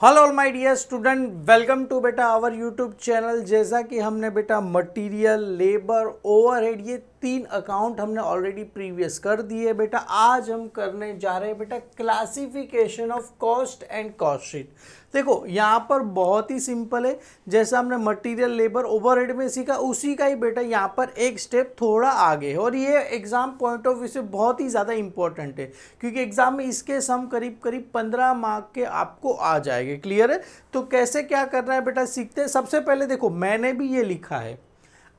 Hello all my dear student, welcome to बेटा our YouTube channel. जैसा कि हमने बेटा मटेरियल, लेबर, ओवरहेड ये 3 अकाउंट हमने ऑलरेडी प्रीवियस कर दिए बेटा। आज हम करने जा रहे हैं बेटा classification of cost and cost sheet. देखो यहाँ पर बहुत ही सिंपल है, जैसा हमने मटेरियल, लेबर, ओवरहेड में सीखा उसी का ही बेटा यहाँ पर एक स्टेप थोड़ा आगे है। और ये एग्जाम पॉइंट ऑफ व्यू से बहुत ही ज़्यादा इंपॉर्टेंट है, क्योंकि एग्जाम में इसके सम करीब करीब 15 मार्क के आपको आ जाएंगे। क्लियर है? तो कैसे क्या करना है बेटा सीखते हैं। सबसे पहले देखो, मैंने भी ये लिखा है,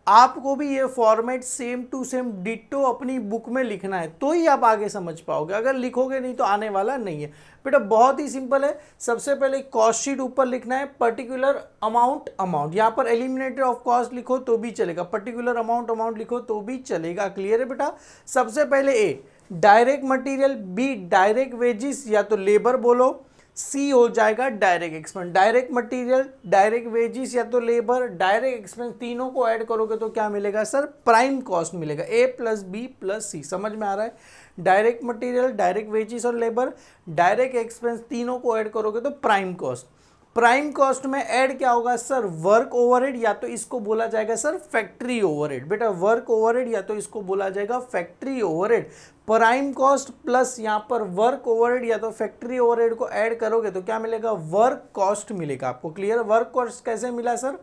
आपको भी ये format same to same ditto अपनी बुक में लिखना है, तो ही आप आगे समझ पाओगे। अगर लिखोगे नहीं तो आने वाला नहीं है बेटा। बहुत ही सिंपल है। सबसे पहले कॉस्ट शीट ऊपर लिखना है, पर्टिकुलर अमाउंट यहाँ पर एलिमिनेटेड ऑफ कॉस्ट लिखो तो भी चलेगा, पर्टिकुलर अमाउंट लिखो तो भी चलेगा। क्लियर है बेटा? सबसे पहले A direct material, B direct wages या तो लेबर बोलो, सी हो जाएगा direct expense. Direct material, direct wages या तो लेबर, डायरेक्ट एक्सपेंस, तीनों को ऐड करोगे तो क्या मिलेगा सर? प्राइम कॉस्ट मिलेगा। ए प्लस बी प्लस सी, समझ में आ रहा है? डायरेक्ट मटेरियल, डायरेक्ट वेजिस और लेबर, डायरेक्ट एक्सपेंस, तीनों को ऐड करोगे तो प्राइम कॉस्ट। प्राइम कॉस्ट में ऐड क्या होगा सर? वर्क ओवरहेड, या तो इसको बोला जाएगा सर फैक्ट्री ओवरहेड। बेटा वर्क ओवरहेड या तो इसको बोला जाएगा factory overhead. Prime cost plus यहाँ पर वर्क ओवरहेड या तो फैक्ट्री ओवरहेड को ऐड करोगे तो क्या मिलेगा? वर्क कॉस्ट मिलेगा आपको। क्लियर? वर्क कॉस्ट कैसे मिला सर?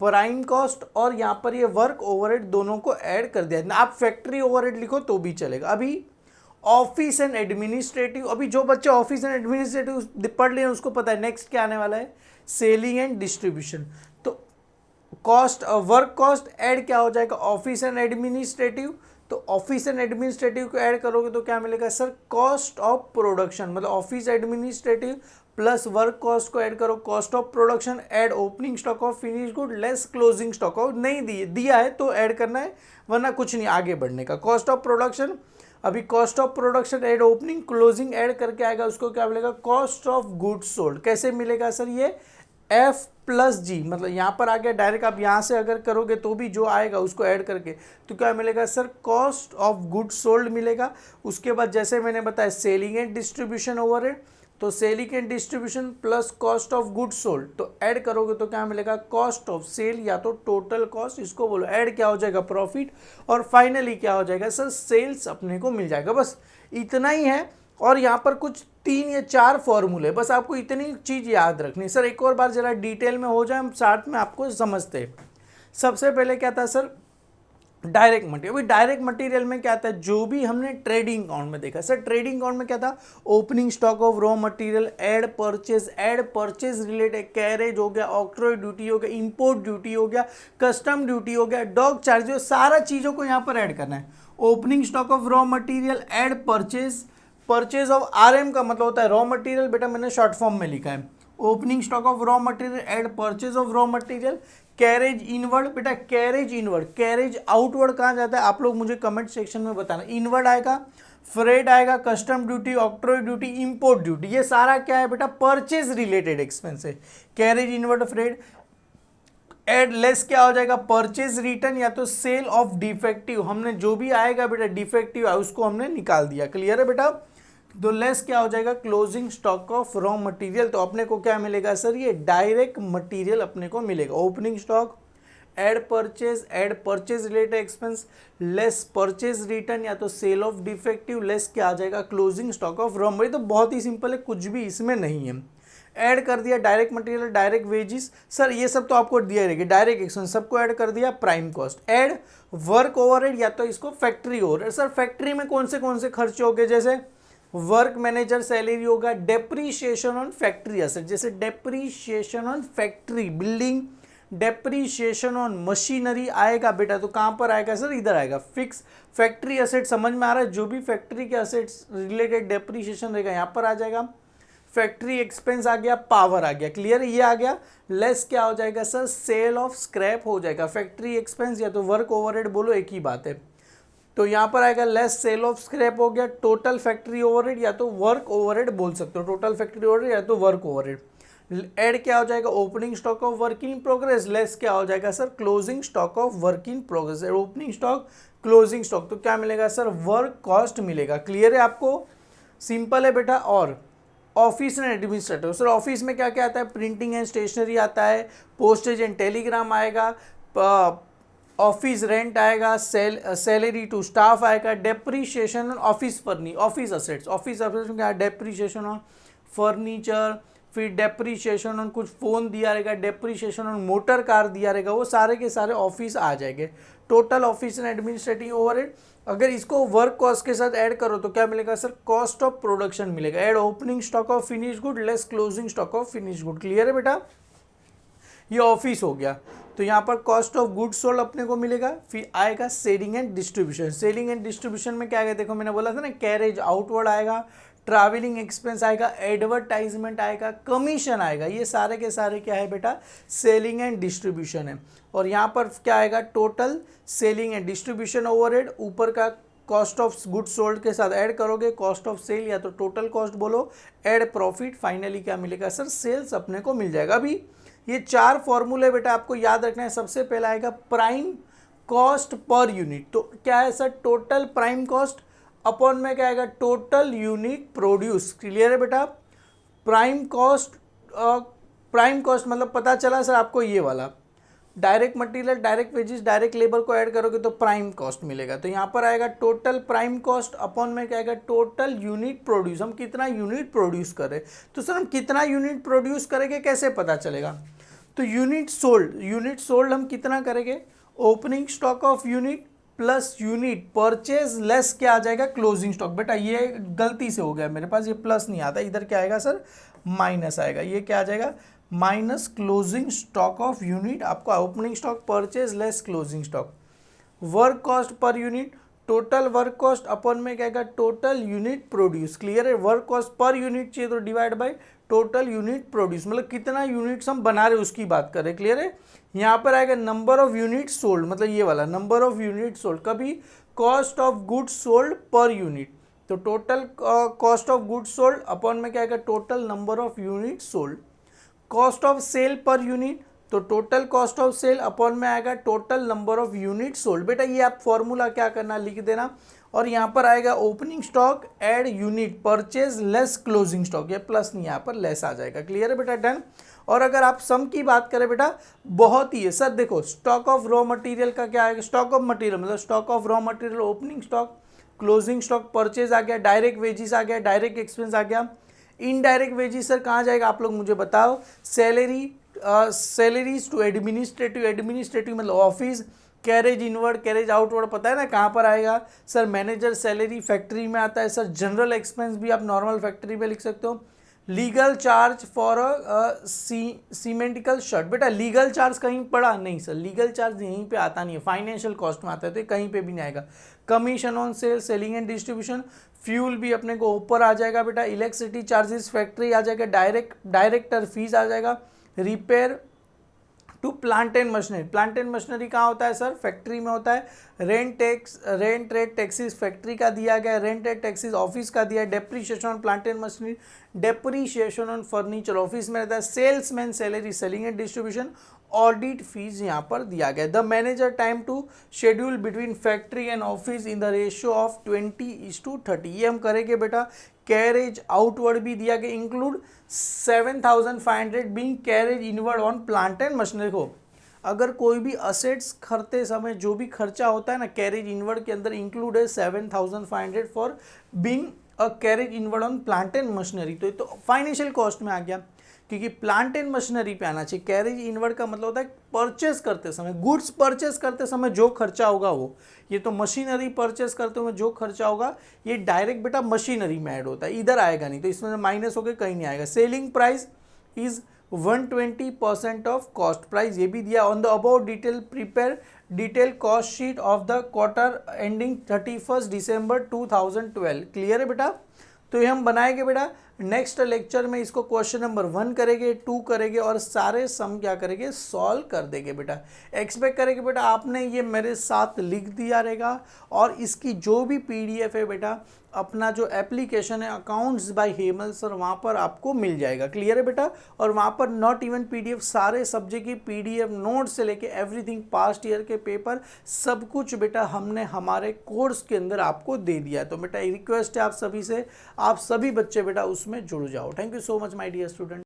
प्राइम कॉस्ट और यहाँ पर ये वर्क ओवरहेड दोनों को ऐड कर दिया। आप फैक्ट्री ओवरहेड लिखो तो भी चलेगा। अभी ऑफिस एंड एडमिनिस्ट्रेटिव, अभी जो बच्चे ऑफिस एंड एडमिनिस्ट्रेटिव पढ़ लिए उसको पता है नेक्स्ट क्या आने वाला है, सेलिंग एंड डिस्ट्रीब्यूशन। तो कॉस्ट, वर्क कॉस्ट ऐड क्या हो जाएगा? Office and administrative. तो ऑफिस एंड एडमिनिस्ट्रेटिव को ऐड करोगे तो क्या मिलेगा सर? Cost of production. मतलब office administrative plus work cost को ऐड करो, cost of production add opening stock of finish good less closing stock of. नहीं दिया है तो ऐड करना है, वरना कुछ नहीं आगे बढ़ने का। कॉस्ट ऑफ प्रोडक्शन, अभी cost of production add opening closing add करके आएगा, उसको क्या मिलेगा? Cost of goods sold. कैसे मिलेगा सर? ये एफ प्लस जी, मतलब यहाँ पर आ गया डायरेक्ट। आप यहाँ से अगर करोगे तो भी जो आएगा उसको ऐड करके तो क्या मिलेगा sir? Cost of goods sold मिलेगा। उसके बाद जैसे मैंने बताया सेलिंग एंड डिस्ट्रीब्यूशन ओवरहेड, तो selling and distribution plus cost of goods sold, तो ऐड करोगे तो क्या मिलेगा? कॉस्ट ऑफ सेल या तो टोटल कॉस्ट, इसको बोलो। ऐड क्या हो जाएगा? प्रॉफिट। और फाइनली क्या हो जाएगा सर? सेल्स अपने को मिल जाएगा। बस इतना ही है। और यहाँ पर कुछ 3 या 4 फॉर्मूले, बस आपको इतनी चीज़ याद रखनी। सर एक और बार जरा डिटेल में हो जाए, हम साथ में आपको समझते हैं। सबसे पहले क्या था सर? Direct material. अभी डायरेक्ट मटेरियल में क्या था? जो भी हमने ट्रेडिंग अकाउंट में देखा सर, ट्रेडिंग अकाउंट में क्या था? Opening stock of raw material, add purchase related, carriage हो गया, ऑक्ट्रॉय ड्यूटी हो गया, इंपोर्ट ड्यूटी हो गया, कस्टम ड्यूटी हो गया, डॉक चार्जेस, सारा चीज़ों को यहाँ पर ऐड करना है। Opening stock of raw material, add purchase of RM का मतलब होता है रॉ मटेरियल। बेटा मैंने शॉर्ट फॉर्म में लिखा है। Opening stock of raw material, add purchase of raw material. Carriage inward, बेटा कैरेज इनवर्ड, कैरेज आउटवर्ड कहाँ जाता है आप लोग मुझे कमेंट सेक्शन में बताना। इनवर्ड आएगा, फ्रेट आएगा, custom duty, octroi duty, import duty, ये सारा क्या है बेटा? परचेज रिलेटेड एक्सपेंस है। Carriage inward freight add less क्या हो जाएगा? परचेज रिटर्न या तो सेल ऑफ डिफेक्टिव। हमने जो भी आएगा बेटा डिफेक्टिव उसको हमने निकाल दिया। क्लियर है बेटा? तो लेस क्या हो जाएगा? Closing stock of raw material. तो अपने को क्या मिलेगा सर? ये डायरेक्ट मटेरियल अपने को मिलेगा। Opening stock, add purchase related expense, less purchase return या तो सेल ऑफ डिफेक्टिव, लेस क्या आ जाएगा? Closing stock of raw material. तो बहुत ही सिंपल है, कुछ भी इसमें नहीं है। ऐड कर दिया direct material, direct wages, sir ये सब तो आपको दिया रहेगा। डायरेक्ट एक्सपेंस सबको ऐड कर दिया। Prime cost, add work overhead या तो इसको फैक्ट्री ओवरहेड। सर फैक्ट्री में कौन से खर्चे हो गए? जैसे वर्क मैनेजर सैलरी होगा, डेप्रीशिएशन ऑन फैक्ट्री असेट, जैसे depreciation on factory building, depreciation on machinery आएगा बेटा। तो कहाँ पर आएगा सर? इधर आएगा। फिक्स फैक्ट्री असेट, समझ में आ रहा है? जो भी फैक्ट्री के असेट्स रिलेटेड डेप्रीशिएशन रहेगा यहाँ पर आ जाएगा। फैक्ट्री एक्सपेंस आ गया, पावर आ गया। क्लियर? ये आ गया। लेस क्या हो जाएगा सर? सेल ऑफ स्क्रैप हो जाएगा। फैक्ट्री एक्सपेंस या तो वर्क ओवरहेड बोलो, एक ही बात है। तो यहाँ पर आएगा लेस सेल ऑफ स्क्रैप हो गया। टोटल फैक्ट्री ओवरहेड या तो वर्क ओवरहेड बोल सकते हो, टोटल फैक्ट्री ओवरहेड या तो वर्क ओवरहेड। ऐड क्या हो जाएगा? Opening stock of work in progress, less क्या हो जाएगा sir? Closing stock of work in progress. Opening stock, closing stock, तो क्या मिलेगा सर? वर्क कॉस्ट मिलेगा। क्लियर है आपको? सिंपल है बेटा। और office and administrative. Sir office में क्या क्या आता है, प्रिंटिंग एंड स्टेशनरी आता है, पोस्टेज एंड टेलीग्राम आएगा, ऑफिस रेंट आएगा, सैलरी टू स्टाफ आएगा, डेप्रीशिएशन ऑफिस ऑफिस असेट्स में क्या, डेप्रीशिएशन ऑन फर्नीचर, फिर डेप्रीशिएशन ऑन कुछ फ़ोन दिया रहेगा, डेप्रीशिएशन ऑन मोटर कार दिया रहेगा, वो सारे के सारे ऑफिस आ जाएंगे। Total office and administrative overhead, अगर इसको वर्क कॉस्ट के साथ ऐड करो तो क्या मिलेगा सर, कॉस्ट ऑफ प्रोडक्शन मिलेगा। Add opening stock of finish good less closing stock of finish good. Clear है बेटा, ये ऑफिस हो गया। तो यहाँ पर कॉस्ट ऑफ गुड्स सोल्ड अपने को मिलेगा। फिर आएगा selling and distribution. Selling and distribution में क्या आएगा, देखो मैंने बोला था ना, कैरेज आउटवर्ड आएगा, ट्रैवलिंग एक्सपेंस आएगा, एडवर्टाइजमेंट आएगा, कमीशन आएगा। ये सारे के सारे क्या है बेटा, सेलिंग एंड डिस्ट्रीब्यूशन है। और यहाँ पर क्या आएगा, total selling and distribution overhead, ऊपर का कॉस्ट ऑफ गुड्स सोल्ड के साथ ऐड करोगे कॉस्ट ऑफ सेल या तो टोटल कॉस्ट बोलो, ऐड प्रॉफिट, फाइनली क्या मिलेगा सर, सेल्स अपने को मिल जाएगा। अभी ये 4 फॉर्मूले बेटा आपको याद रखना है। सबसे पहला आएगा प्राइम कॉस्ट पर यूनिट, तो क्या है sir, total prime cost upon में क्या आएगा, टोटल यूनिट प्रोड्यूस। क्लियर है बेटा, प्राइम कॉस्ट मतलब पता चला सर आपको ये वाला, direct material, direct wages, direct labour को ऐड करोगे तो प्राइम कॉस्ट मिलेगा। तो यहाँ पर आएगा टोटल प्राइम कॉस्ट अपॉन में क्या आएगा, टोटल यूनिट प्रोड्यूस। हम कितना यूनिट प्रोड्यूस करें, तो सर हम कितना यूनिट प्रोड्यूस करेंगे कैसे पता चलेगा, तो यूनिट सोल्ड हम कितना करेंगे, opening stock of unit plus unit purchase less क्या आ जाएगा, क्लोजिंग स्टॉक। बेटा ये गलती से हो गया मेरे पास, ये प्लस नहीं आता, इधर क्या आएगा सर, माइनस आएगा। ये क्या आ जाएगा, minus closing stock of unit, आपका opening stock purchase less closing stock. Work cost per unit, total work cost upon में क्या आएगा, टोटल यूनिट प्रोड्यूस। क्लियर है, वर्क कॉस्ट पर यूनिट चाहिए तो divide by total unit produce, मतलब कितना units हम बना रहे हैं उसकी बात करें। क्लियर है, यहाँ पर आएगा नंबर ऑफ यूनिट सोल्ड, मतलब ये वाला नंबर ऑफ यूनिट सोल्ड, कभी cost of goods sold per unit, तो total cost of goods sold upon में क्या आएगा, total number of unit sold. Cost of sale per unit, तो total cost of sale upon में आएगा total number of unit sold. बेटा ये आप फॉर्मूला क्या करना, लिख देना। और यहाँ पर आएगा opening stock ad unit purchase less closing stock, ये प्लस नहीं, यहाँ पर लेस आ जाएगा। क्लियर है बेटा, डन। और अगर आप सम की बात करें बेटा, बहुत ही है सर। देखो स्टॉक ऑफ रॉ मटेरियल का क्या आएगा, स्टॉक ऑफ मटेरियल मतलब stock of raw material, opening stock, closing stock, purchase आ गया, डायरेक्ट वेजिस आ गया, डायरेक्ट एक्सपेंस आ गया। इनडायरेक्ट वेजिस सर कहाँ जाएगा, आप लोग मुझे बताओ। सैलरीज टू एडमिनिस्ट्रेटिव मतलब office, carriage inward, carriage outward पता है ना कहाँ पर आएगा सर, मैनेजर सैलरी फैक्ट्री में आता है सर। जनरल एक्सपेंस भी आप नॉर्मल फैक्ट्री में लिख सकते हो। लीगल चार्ज फॉर सीमेंटिकल शर्ट, बेटा लीगल चार्ज कहीं पड़ा नहीं सर, लीगल चार्ज यहीं पे आता नहीं है, फाइनेंशियल कॉस्ट में आता है, तो ये कहीं पे भी नहीं आएगा। Commission on sale, selling and distribution, fuel भी अपने को ऊपर आ जाएगा बेटा, इलेक्ट्रिसिटी चार्जेस फैक्ट्री आ जाएगा, डायरेक्टर फीस आ जाएगा, repair to plant and machinery. Plant and machinery कहाँ होता है सर, फैक्ट्री में होता है। रेंट रेट टैक्सेस फैक्ट्री का दिया गया, रेंट रेट टैक्सेस ऑफिस का दिया है। Depreciation on plant and machinery, depreciation on furniture office में रहता है। Salesman salary, selling and distribution, audit fees यहाँ पर दिया गया। The manager time to schedule between factory and office in the ratio of 20:30। ये हम करेंगे बेटा। कैरेज आउटवर्ड भी दिया गया, include 7,500 being carriage inward on plant and machinery को। अगर कोई भी असेट्स खरीदते समय जो भी खर्चा होता है ना, कैरेज इनवर्ड के अंदर इंक्लूड है 7,500 for being a carriage inward on plant and machinery. तो ये तो फाइनेंशियल कॉस्ट में आ गया, क्योंकि प्लांट एंड मशीनरी पे आना चाहिए। कैरेज इनवर्ड का मतलब होता है परचेस करते समय, गुड्स परचेस करते समय जो खर्चा होगा वो। ये तो मशीनरी परचेस करते हुए जो खर्चा होगा ये डायरेक्ट बेटा मशीनरी में ऐड होता है, इधर आएगा नहीं, तो इसमें माइनस होकर कहीं नहीं आएगा। Selling price is 120% of cost price, ये भी दिया। On the about detail prepare detail cost sheet of the quarter ending 31 December 2012। Clear है बेटा, तो ये हम बनाएंगे बेटा। नेक्स्ट लेक्चर में इसको क्वेश्चन नंबर 1 करेंगे, 2 करेंगे और सारे सम क्या करेंगे, सॉल्व कर देंगे बेटा। एक्सपेक्ट करेंगे बेटा आपने ये मेरे साथ लिख दिया रहेगा, और इसकी जो भी पीडीएफ है बेटा, अपना जो एप्लीकेशन है अकाउंट्स बाय हेमल सर, वहाँ पर आपको मिल जाएगा। क्लियर है बेटा, और वहाँ पर नॉट इवन पीडीएफ, सारे सब्जेक्ट की पीडीएफ, नोट से लेके एवरीथिंग, पास्ट ईयर के पेपर, सब कुछ बेटा हमने हमारे कोर्स के अंदर आपको दे दिया है। तो बेटा रिक्वेस्ट है आप सभी से, आप सभी बच्चे बेटा उस कोर्स में जुड़ जाओ। Thank you so much my dear student.